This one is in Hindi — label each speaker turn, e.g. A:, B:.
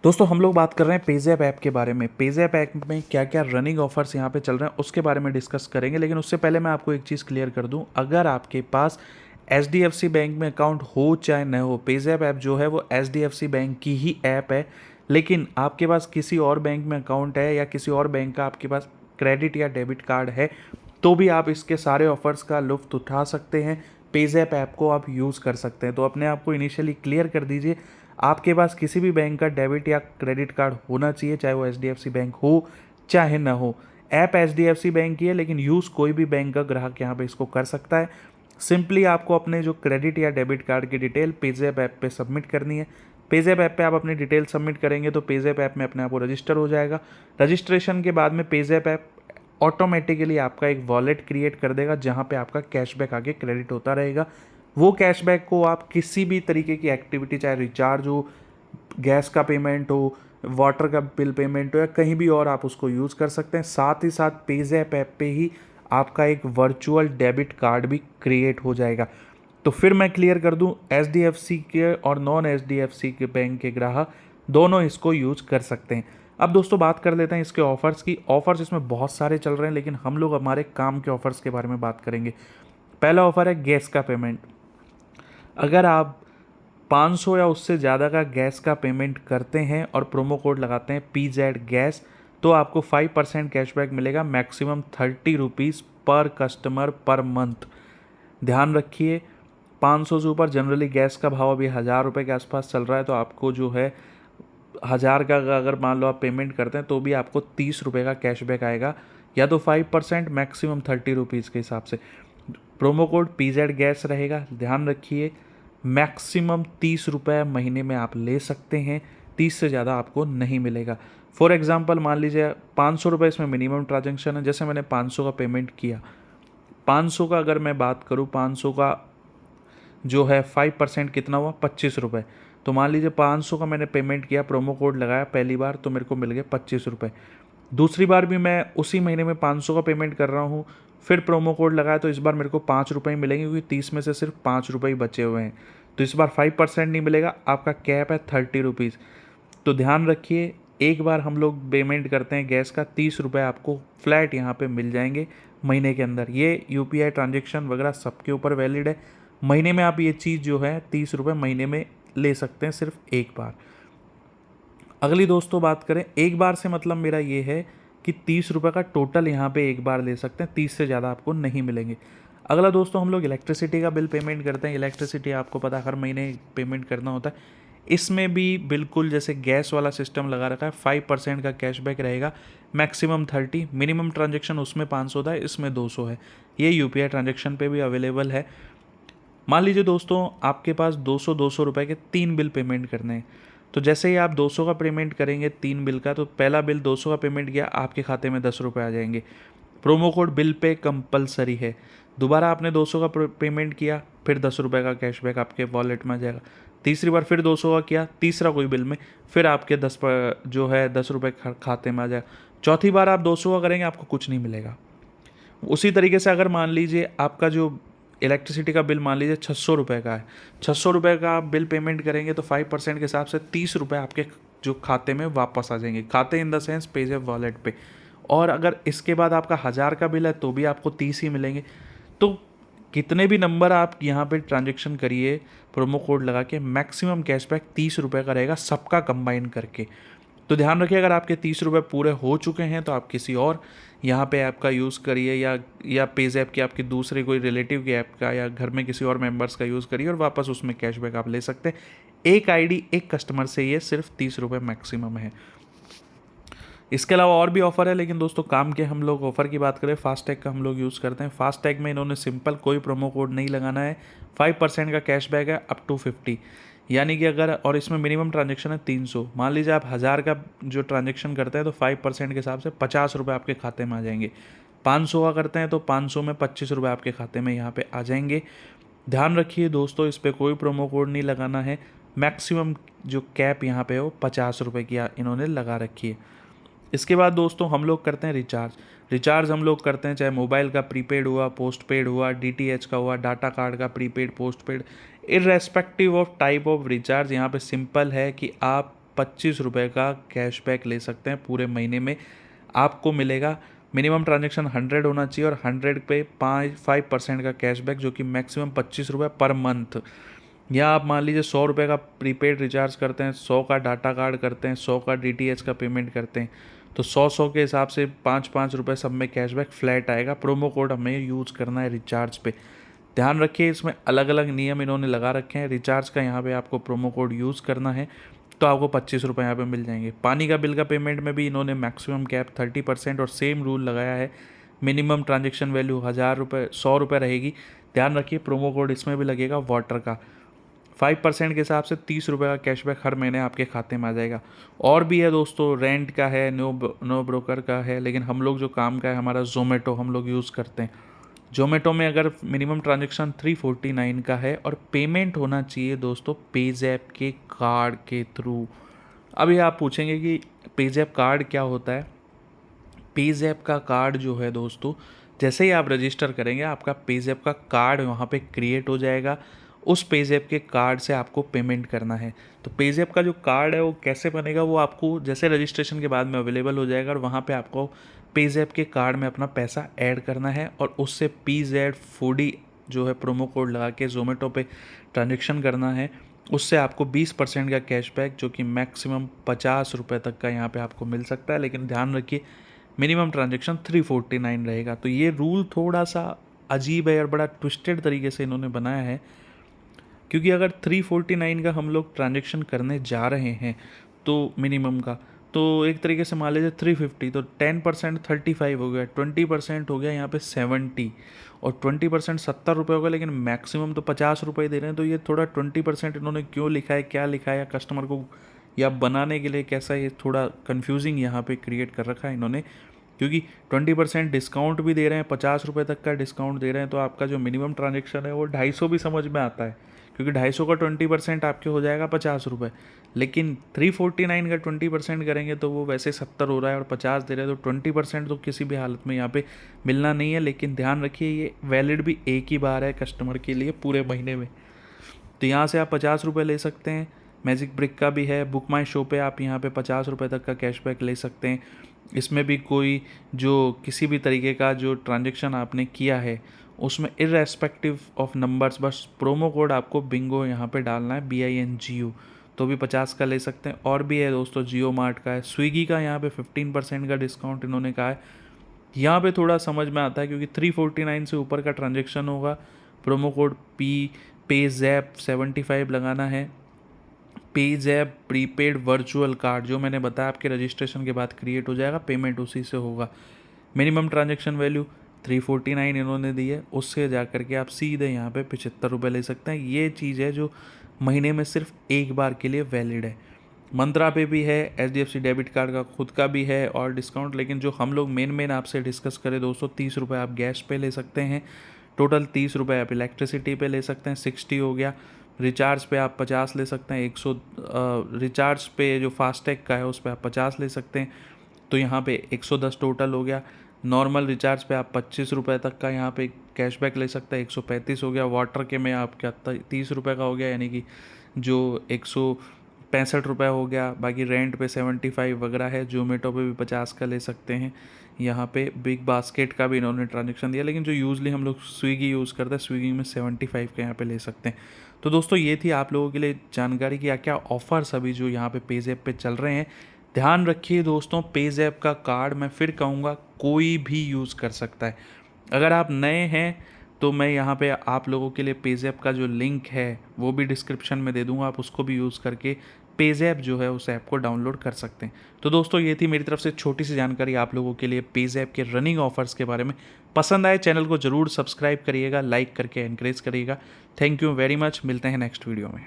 A: दोस्तों हम लोग बात कर रहे हैं पेज़ैप ऐप के बारे में। पेज़ैप ऐप में क्या क्या रनिंग ऑफर्स यहाँ पे चल रहे हैं उसके बारे में डिस्कस करेंगे, लेकिन उससे पहले मैं आपको एक चीज़ क्लियर कर दूं। अगर आपके पास एचडीएफसी बैंक में अकाउंट हो चाहे न हो, पेज़ैप ऐप जो है वो एचडीएफसी बैंक की ही ऐप है। लेकिन आपके पास किसी और बैंक में अकाउंट है या किसी और बैंक का आपके पास क्रेडिट या डेबिट कार्ड है, तो भी आप इसके सारे ऑफर्स का लुफ्त उठा सकते हैं। पेज़ैप ऐप को आप यूज़ कर सकते हैं। तो अपने आप को इनिशियली क्लियर कर दीजिए, आपके पास किसी भी बैंक का डेबिट या क्रेडिट कार्ड होना चाहिए, चाहे वो एचडीएफसी बैंक हो चाहे ना हो। ऐप एचडीएफसी बैंक की है, लेकिन यूज़ कोई भी बैंक का ग्राहक यहाँ पे इसको कर सकता है। सिंपली आपको अपने जो क्रेडिट या डेबिट कार्ड की डिटेल पेज़ैप ऐप पे सबमिट करनी है। पेज़ैप ऐप पे आप अपनी डिटेल सबमिट करेंगे तो पेज़ैप ऐप में अपने आप को रजिस्टर हो जाएगा। रजिस्ट्रेशन के बाद में पेज़ैप ऐप ऑटोमेटिकली आपका एक वॉलेट क्रिएट कर देगा, जहाँ पे आपका कैशबैक आगे क्रेडिट होता रहेगा। वो कैशबैक को आप किसी भी तरीके की एक्टिविटी, चाहे रिचार्ज हो, गैस का पेमेंट हो, वाटर का बिल पेमेंट हो, या कहीं भी और आप उसको यूज़ कर सकते हैं। साथ ही साथ पेज़ैप ऐप पे ही आपका एक वर्चुअल डेबिट कार्ड भी क्रिएट हो जाएगा। तो फिर मैं क्लियर कर दूं, एचडीएफसी के और नॉन एचडीएफसी के बैंक के ग्राहक दोनों इसको यूज कर सकते हैं। अब दोस्तों बात कर लेते हैं इसके ऑफर्स की। ऑफर्स इसमें बहुत सारे चल रहे हैं, लेकिन हम लोग हमारे काम के ऑफर्स के बारे में बात करेंगे। पहला ऑफर है गैस का पेमेंट। अगर आप 500 या उससे ज़्यादा का गैस का पेमेंट करते हैं और प्रोमो कोड लगाते हैं PZ गैस, तो आपको 5% कैशबैक मिलेगा, मैक्सिमम 30 रुपीज़ पर कस्टमर पर मंथ। ध्यान रखिए, 500 से ऊपर जनरली गैस का भाव अभी 1000 रुपये के आसपास चल रहा है, तो आपको जो है 1000 का अगर मान लो आप पेमेंट करते हैं तो भी आपको 30 रुपये का कैशबैक आएगा, या तो 5% मैक्सिमम 30 रुपीज़ के हिसाब से। प्रोमो कोड PZ गैस रहेगा। ध्यान रखिए, मैक्सिमम 30 रुपये महीने में आप ले सकते हैं, 30 से ज़्यादा आपको नहीं मिलेगा। फॉर एग्जांपल मान लीजिए 500 रुपये इसमें मिनिमम ट्रांजेक्शन है। जैसे मैंने 500 का पेमेंट किया, 500 का अगर मैं बात करूँ, 500 का जो है 5% कितना हुआ, 25 रुपये। तो मान लीजिए 500 का मैंने पेमेंट किया, प्रोमो कोड लगाया पहली बार, तो मेरे को मिल गए 25 रुपये। दूसरी बार भी मैं उसी महीने में 500 का पेमेंट कर रहा हूँ, फिर प्रोमो कोड लगाया, तो इस बार मेरे को 5 रुपये ही मिलेंगे, क्योंकि 30 में से सिर्फ 5 रुपये ही बचे हुए हैं। तो इस बार 5% नहीं मिलेगा, आपका कैप है 30 रुपीज़। तो ध्यान रखिए, एक बार हम लोग पेमेंट करते हैं गैस का, 30 रुपये आपको फ्लैट यहाँ पे मिल जाएंगे महीने के अंदर। ये यूपीआई ट्रांजेक्शन वगैरह सबके ऊपर वैलिड है। महीने में आप ये चीज़ जो है 30 रुपये महीने में ले सकते हैं, सिर्फ एक बार। अगली दोस्तों बात करें, एक बार से मतलब मेरा ये है कि 30 रुपये का टोटल यहाँ पे एक बार ले सकते हैं, 30 से ज़्यादा आपको नहीं मिलेंगे। अगला दोस्तों, हम लोग इलेक्ट्रिसिटी का बिल पेमेंट करते हैं। इलेक्ट्रिसिटी आपको पता है हर महीने पेमेंट करना होता है। इसमें भी बिल्कुल जैसे गैस वाला सिस्टम लगा रखा है, 5% का कैशबैक रहेगा, मैक्सिमम 30, मिनिमम ट्रांजेक्शन उसमें 500 था, इसमें 200 है। ये यूपीआई ट्रांजेक्शन पे भी अवेलेबल है। मान लीजिए दोस्तों, आपके पास 200 रुपए के 3 बिल पेमेंट करने हैं। तो जैसे ही आप 200 का पेमेंट करेंगे 3 बिल का, तो पहला बिल 200 का पेमेंट किया, आपके खाते में 10 रुपये आ जाएंगे। Promo code bill pay compulsory है। दोबारा आपने 200 का पेमेंट किया, फिर 10 रुपये का कैशबैक आपके वॉलेट में आ जाएगा। तीसरी बार फिर 200 का किया, तीसरा कोई बिल में, फिर आपके जो है 10 रुपये खाते में आ जाएगा। चौथी बार आप 200 का करेंगे, आपको कुछ नहीं मिलेगा। उसी तरीके से अगर मान लीजिए आपका जो इलेक्ट्रिसिटी का बिल मान लीजिए 600 रुपये का है, 600 रुपये का आप बिल पेमेंट करेंगे, तो 5% के हिसाब से 30 रुपये आपके जो खाते में वापस आ जाएंगे, खाते in the sense PayZapp wallet पे। और अगर इसके बाद आपका 1000 का बिल है तो भी आपको 30 ही मिलेंगे। तो कितने भी नंबर आप यहाँ पे ट्रांजेक्शन करिए प्रोमो कोड लगा के, मैक्सिमम कैशबैक 30 रुपये का रहेगा, सबका कंबाइन करके। तो ध्यान रखिए, अगर आपके 30 रुपये पूरे हो चुके हैं तो आप किसी और यहाँ पे ऐप का यूज़ करिए, या पेज़ैप की आपकी दूसरे कोई रिलेटिव की ऐप का, या घर में किसी और मेंबर्स का यूज़ करिए, और वापस उसमें कैशबैक आप ले सकते हैं। एक आईडी एक कस्टमर से ये सिर्फ 30 रुपये मैक्सिमम है। इसके अलावा और भी ऑफर है, लेकिन दोस्तों काम के हम लोग ऑफर की बात करें, फास्टैग का हम लोग यूज़ करते हैं। फास्टैग में इन्होंने सिंपल कोई प्रोमो कोड नहीं लगाना है, 5% का कैशबैक है अप टू 50। यानी कि अगर, और इसमें मिनिमम ट्रांजेक्शन है 300। मान लीजिए आप 1000 का जो ट्रांजेक्शन करते हैं, तो 5% के हिसाब से 50 रुपये आपके खाते में आ जाएंगे। 500 का करते हैं तो 500 में 25 रुपये आपके खाते में यहाँ पे आ जाएंगे। ध्यान रखिए दोस्तों, इस पर कोई प्रोमो कोड नहीं लगाना है। मैक्सिमम जो कैप यहाँ पे हो 50 रुपये की इन्होंने लगा रखी है। इसके बाद दोस्तों हम लोग करते हैं रिचार्ज। रिचार्ज हम लोग करते हैं, चाहे मोबाइल का प्रीपेड हुआ, पोस्ट पेड हुआ, डीटीएच का हुआ, डाटा कार्ड का prepaid, post paid, irrespective of type of recharge. यहाँ पे सिंपल है कि आप ₹25 का कैशबैक ले सकते हैं पूरे महीने में। आपको मिलेगा, मिनिमम ट्रांजैक्शन 100 होना चाहिए और 100 पे 5% का कैशबैक, जो कि मैक्सिमम ₹25 पर मंथ। या आप मान लीजिए ₹100 का प्रीपेड रिचार्ज करते हैं, 100 का डाटा कार्ड करते हैं, 100 का DTH का पेमेंट करते हैं, तो 100 के हिसाब से 5-5 रुपये सब में कैशबैक फ्लैट आएगा। प्रोमो कोड हमें यूज़ करना है रिचार्ज पे। ध्यान रखिए, इसमें अलग अलग नियम इन्होंने लगा रखे हैं। रिचार्ज का यहाँ पे आपको प्रोमो कोड यूज़ करना है तो आपको ₹25 यहाँ पे मिल जाएंगे। पानी का बिल का पेमेंट में भी इन्होंने मैक्सिमम कैप 30% और सेम रूल लगाया है। मिनिमम ट्रांजेक्शन वैल्यू ₹1000 रहेगी। ध्यान रखिए, प्रोमो कोड इसमें भी लगेगा वाटर का। 5% के हिसाब से ₹30 का कैशबैक हर महीने आपके खाते में आ जाएगा। और भी है दोस्तों, रेंट का है, नो ब्रोकर का है, लेकिन हम लोग जो काम का है हमारा ज़ोमैटो हम लोग यूज़ करते हैं। ज़ोमैटो में अगर मिनिमम ट्रांजैक्शन 349 का है और पेमेंट होना चाहिए दोस्तों पेज़ैप के कार्ड के थ्रू। अभी आप पूछेंगे कि पेज़ैप कार्ड क्या होता है। पेज़ैप का कार्ड जो है दोस्तों, जैसे ही आप रजिस्टर करेंगे आपका पेज़ैप का कार्ड वहाँ पे क्रिएट हो जाएगा। उस पेज़ैप के कार्ड से आपको पेमेंट करना है। तो पेज़ैप का जो कार्ड है वो कैसे बनेगा, वो आपको जैसे रजिस्ट्रेशन के बाद में अवेलेबल हो जाएगा और वहाँ पे आपको पेज़ैप के कार्ड में अपना पैसा ऐड करना है और उससे PZ फूडी जो है प्रोमो कोड लगा के ज़ोमैटो पे ट्रांजेक्शन करना है। उससे आपको 20% का कैशबैक, जो कि मैक्सिमम ₹50 तक का यहाँ पे आपको मिल सकता है। लेकिन ध्यान रखिए, मिनिमम ट्रांजैक्शन 349 रहेगा। तो ये रूल थोड़ा सा अजीब है और बड़ा ट्विस्टेड तरीके से इन्होंने बनाया है, क्योंकि अगर 349 का हम लोग ट्रांजैक्शन करने जा रहे हैं तो मिनिमम का, तो एक तरीके से मान लीजिए 350, तो 10% 35 हो गया, 20% हो गया यहाँ पे 70 और 20% ₹70 होगा, लेकिन मैक्सिमम तो ₹50 दे रहे हैं। तो ये थोड़ा 20% इन्होंने क्यों लिखा है, क्या लिखा है, या कस्टमर को या बनाने के लिए कैसा, ये थोड़ा कन्फ्यूजिंग यहाँ पे क्रिएट कर रखा है इन्होंने। क्योंकि 20% डिस्काउंट भी दे रहे हैं, ₹50 तक का डिस्काउंट दे रहे हैं, तो आपका जो मिनिमम ट्रांजेक्शन है वो 250 भी समझ में आता है, क्योंकि 250 का 20% आपके हो जाएगा ₹50। लेकिन 349 का 20% करेंगे तो वो वैसे 70 हो रहा है और 50 दे रहे हैं, तो 20% तो किसी भी हालत में यहाँ पे मिलना नहीं है। लेकिन ध्यान रखिए, ये वैलिड भी एक ही बार है कस्टमर के लिए पूरे महीने में। तो यहाँ से आप ₹50 ले सकते हैं। मैजिक ब्रिक का भी है, बुक माई शो पे आप यहाँ पे ₹50 तक का कैशबैक ले सकते हैं। इसमें भी कोई जो किसी भी तरीके का जो ट्रांजेक्शन आपने किया है उसमें इर्रेस्पेक्टिव ऑफ नंबर्स, बस प्रोमो कोड आपको बिंगो यहाँ पे डालना है, BINGO, तो भी 50 का ले सकते हैं। और भी है दोस्तों, जियो मार्ट का है, स्विगी का यहाँ पे 15% का डिस्काउंट इन्होंने कहा है। यहाँ पे थोड़ा समझ में आता है, क्योंकि 349 से ऊपर का ट्रांजेक्शन होगा, प्रोमो कोड पेज़ैप 75 लगाना है। पेज़ैप प्रीपेड वर्चुअल कार्ड जो मैंने बताया आपके रजिस्ट्रेशन के बाद क्रिएट हो जाएगा, पेमेंट उसी से होगा। मिनिमम ट्रांजैक्शन वैल्यू 349 इन्होंने दी है, उससे जा करके आप सीधे यहाँ पे ₹75 ले सकते हैं। ये चीज़ है जो महीने में सिर्फ एक बार के लिए वैलिड है। मंत्रा पे भी है, HDFC डेबिट कार्ड का खुद का भी है और डिस्काउंट। लेकिन जो हम लोग मेन आपसे डिस्कस करें दोस्तों, ₹30 आप गैस पे ले सकते हैं, टोटल ₹30 आप इलेक्ट्रिसिटी पे ले सकते हैं, 60 हो गया। रिचार्ज पे आप 50 ले सकते हैं, 100 रिचार्ज पे जो फास्टैग का है उस पर आप 50 ले सकते हैं, तो यहाँ पे 110 टोटल हो गया। नॉर्मल रिचार्ज पे आप ₹25 तक का यहाँ पे कैशबैक ले सकते हैं, 135 हो गया। वाटर के में आप क्या ₹30 का हो गया, यानी कि जो ₹165 हो गया। बाकी रेंट पे 75 वगैरह है। जोमेटो पे भी 50 का ले सकते हैं। यहाँ पे बिग बास्केट का भी इन्होंने ट्रांजेक्शन दिया, लेकिन जो यूजली हम लोग स्विगी यूज़ करते हैं, स्विगी में 75 का यहाँ पे ले सकते हैं। तो दोस्तों ये थी आप लोगों के लिए जानकारी कि क्या ऑफ़र्स अभी जो यहाँ पे पेज़ैप पे चल रहे हैं। ध्यान रखिए दोस्तों, पेज़ैप का कार्ड मैं फिर कहूँगा कोई भी यूज़ कर सकता है। अगर आप नए हैं तो मैं यहाँ पे आप लोगों के लिए पेज़ैप का जो लिंक है वो भी डिस्क्रिप्शन में दे दूँगा, आप उसको भी यूज़ करके पेज़ैप जो है उस ऐप को डाउनलोड कर सकते हैं। तो दोस्तों ये थी मेरी तरफ से छोटी सी जानकारी आप लोगों के लिए पेज़ैप के रनिंग ऑफर्स के बारे में। पसंद आए चैनल को ज़रूर सब्सक्राइब करिएगा, लाइक करके एनकरेज करिएगा। थैंक यू वेरी मच, मिलते हैं नेक्स्ट वीडियो में।